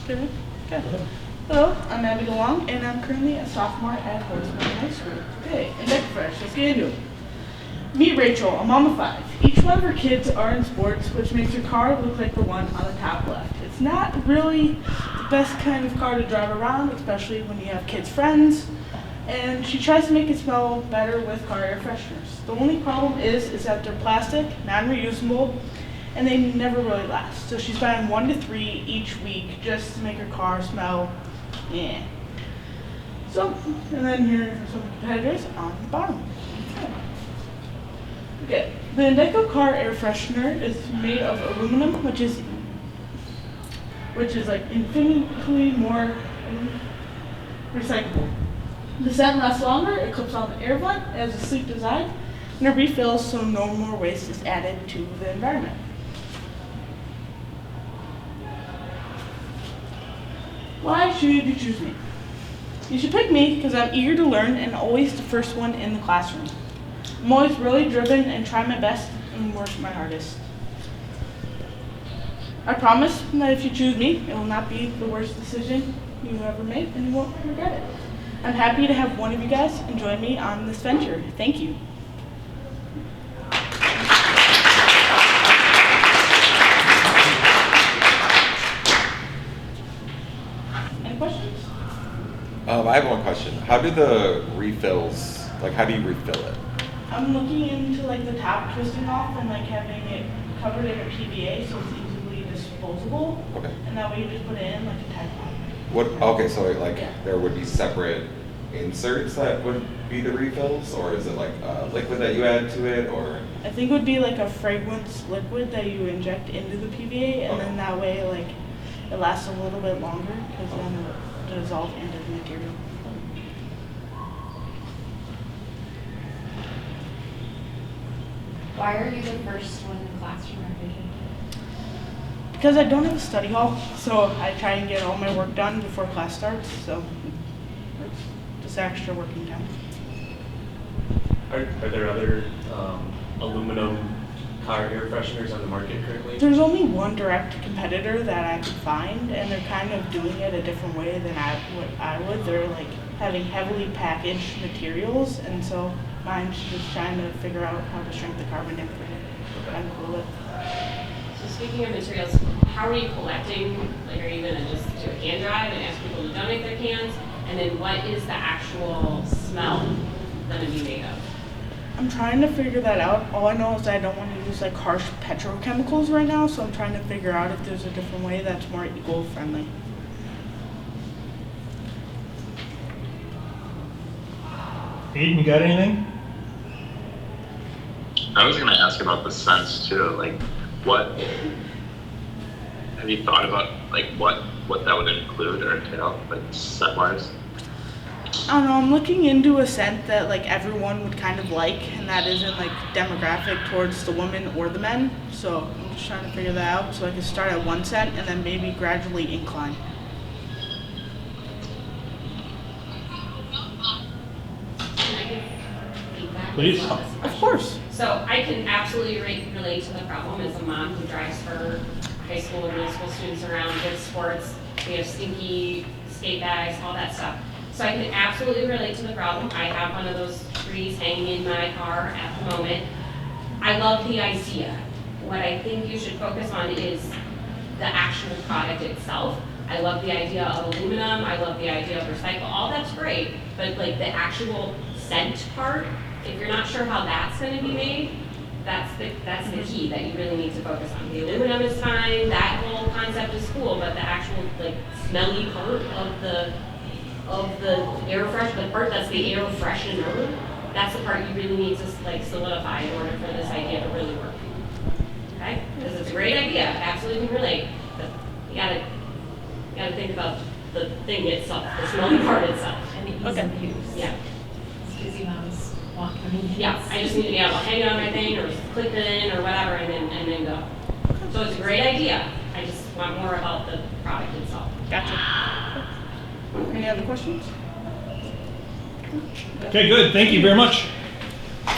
Okay. Hello, I'm Abby DeLong, and I'm currently a sophomore at Holtzman High School. Okay, IndEcoFresh, let's get into it. Meet Rachel, a mom of 5. Each one of her kids are in sports, which makes her car look like the one on the top left. It's not really the best kind of car to drive around, especially when you have kids' friends. And she tries to make it smell better with car air fresheners. The only problem is that they're plastic, non-reusable, and they never really last. So she's buying 1 to 3 each week just to make her car smell, yeah. So, and then here are some competitors on the bottom. Okay, the INDECO car air freshener is made of aluminum, which is like infinitely more recyclable. The scent lasts longer, it clips on the air vent, it has a sleek design, and it refills so no more waste is added to the environment. Why should you choose me? You should pick me because I'm eager to learn and always the first one in the classroom. I'm always really driven and try my best and work my hardest. I promise that if you choose me, it will not be the worst decision you ever made and you won't regret it. I'm happy to have one of you guys join me on this venture. Thank you. Any questions? I have one question. How do the refills, how do you refill it? I'm looking into the top twisting off and having it covered in a PVA so it's easily disposable. Okay. And that way you just put it in like a Teflon. Okay, so Yeah. there would be separate inserts that would be the refills, or is it liquid that you add to it, or? I think it would be a fragrance liquid that you inject into the PVA, and then that way it lasts a little bit longer because then it will dissolve into the material. Why are you the first one in the classroom every day? Because I don't have a study hall, so I try and get all my work done before class starts, so it's just extra working time. Are there other aluminum car air fresheners on the market currently? There's only one direct competitor that I could find, and they're kind of doing it a different way than I would. They're having heavily packaged materials, and so mine's just trying to figure out how to shrink the carbon footprint. I'm cool with. So speaking of materials, how are you collecting? Are you going to just do a hand drive and ask people to donate their cans? And then what is the actual smell going to be made of? I'm trying to figure that out. All I know is that I don't want to use harsh petrochemicals right now, so I'm trying to figure out if there's a different way that's more eco-friendly. Aiden, you got anything? I was going to ask about the scents too. What have you thought about? What that would include or entail, scent wise? I don't know. I'm looking into a scent that everyone would kind of like, and that isn't demographic towards the women or the men. So I'm just trying to figure that out so I can start at one scent and then maybe gradually incline. Can I give feedback? Please. Of course. So I can absolutely relate to the problem as a mom who drives her high school and middle school students around with sports. We have stinky skate bags, all that stuff. So I can absolutely relate to the problem. I have one of those trees hanging in my car at the moment. I love the idea. What I think you should focus on is the actual product itself. I love the idea of aluminum. I love the idea of recycle. All that's great, but the actual scent part, if you're not sure how that's going to be made, that's the key that you really need to focus on. The aluminum is fine. That whole concept is cool, but the actual smelly part of the air fresh, the part that's the air freshener, that's the part you really need to solidify in order for this idea to really work. Okay? Because it's a great idea, absolutely can relate, but you gotta think about the thing itself, the smelly part itself. And the ease Okay. of use. Yeah. Busy moms walking in. Yeah, I just need to be able to hang it on my thing or just clip it in or whatever and then go. So it's a great idea. I just want more about the product itself. Gotcha. Any other questions? Okay, good. Thank you very much.